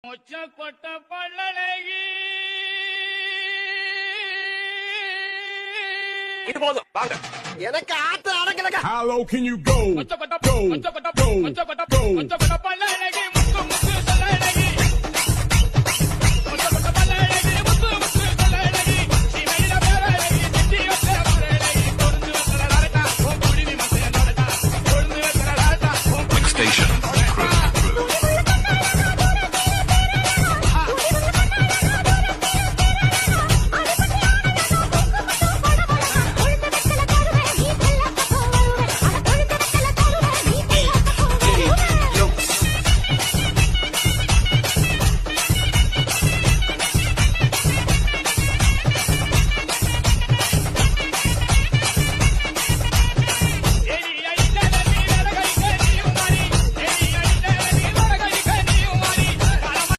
மொச்ச கொட்ட பல்லழகி இது போதும் வாங்க. எனக்கு ஆத்த அடக்கலங்க. How low can you go? மொச்ச கொட்ட Go. மொச்ச கொட்ட Go. மொச்ச கொட்ட Go. மொச்ச கொட்ட பல்லழகி